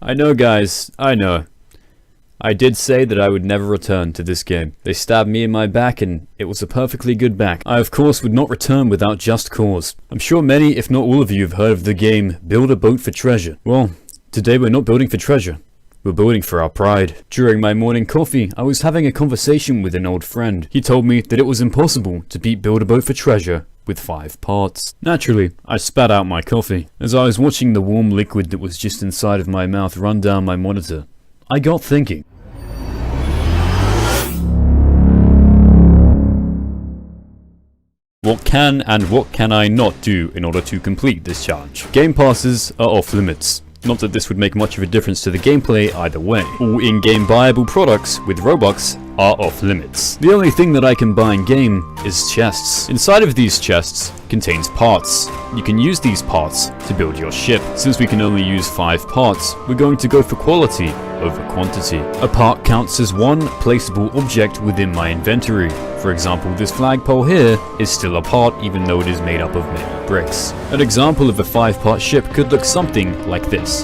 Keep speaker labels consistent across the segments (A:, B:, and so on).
A: I know, guys, I know. I did say that I would never return to this game. They stabbed me in my back and it was a perfectly good back. I of course would not return without just cause. I'm sure many, if not all of you, have heard of the game Build a Boat for Treasure. Well, today we're not building for treasure. We're building for our pride. During my morning coffee, I was having a conversation with an old friend. He told me that it was impossible to beat Build a Boat for Treasure with 5 parts. Naturally, I spat out my coffee. As I was watching the warm liquid that was just inside of my mouth run down my monitor, I got thinking. What can and what can I not do in order to complete this challenge? Game passes are off limits. Not that this would make much of a difference to the gameplay either way. All in-game buyable products with Roblox are off limits. The only thing that I can buy in-game is chests. Inside of these chests contains parts. You can use these parts to build your ship. Since we can only use 5 parts, we're going to go for quality over quantity. A part counts as one placeable object within my inventory. For example, this flagpole here is still a part even though it is made up of many bricks. An example of a 5-part ship could look something like this.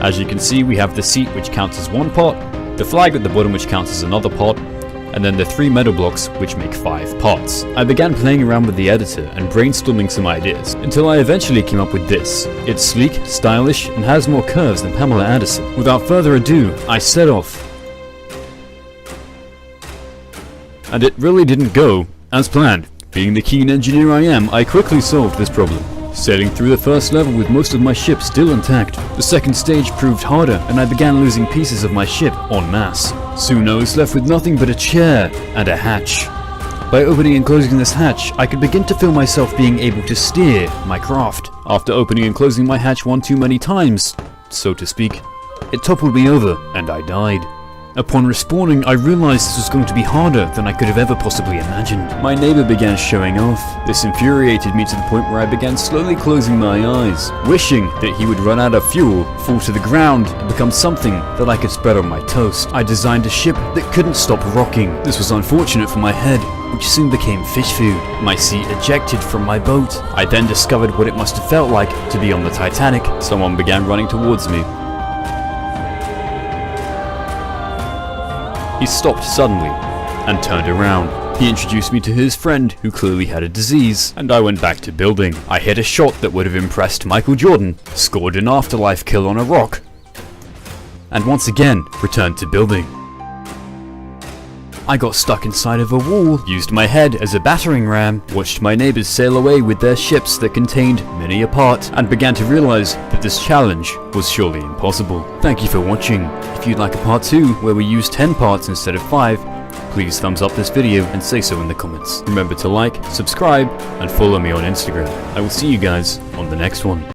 A: As you can see, we have the seat which counts as 1 part, the flag at the bottom which counts as another part, and then the 3 metal blocks which make 5 parts. I began playing around with the editor and brainstorming some ideas, until I eventually came up with this. It's sleek, stylish, and has more curves than Pamela Anderson. Without further ado, I set off. And it really didn't go as planned. Being the keen engineer I am, I quickly solved this problem, sailing through the first level with most of my ship still intact. The second stage proved harder, and I began losing pieces of my ship en masse. Soon I was left with nothing but a chair and a hatch. By opening and closing this hatch, I could begin to feel myself being able to steer my craft. After opening and closing my hatch one too many times, so to speak, it toppled me over and I died. Upon respawning, I realized this was going to be harder than I could have ever possibly imagined. My neighbor began showing off. This infuriated me to the point where I began slowly closing my eyes, wishing that he would run out of fuel, fall to the ground, and become something that I could spread on my toast. I designed a ship that couldn't stop rocking. This was unfortunate for my head, which soon became fish food. My seat ejected from my boat. I then discovered what it must have felt like to be on the Titanic. Someone began running towards me. He stopped suddenly and turned around. He introduced me to his friend who clearly had a disease, and I went back to building. I hit a shot that would have impressed Michael Jordan, scored an afterlife kill on a rock, and once again returned to building. I got stuck inside of a wall, used my head as a battering ram, watched my neighbors sail away with their ships that contained many a part, and began to realize that this challenge was surely impossible. Thank you for watching. If you'd like a part 2 where we use 10 parts instead of 5, please thumbs up this video and say so in the comments. Remember to like, subscribe, and follow me on Instagram. I will see you guys on the next one.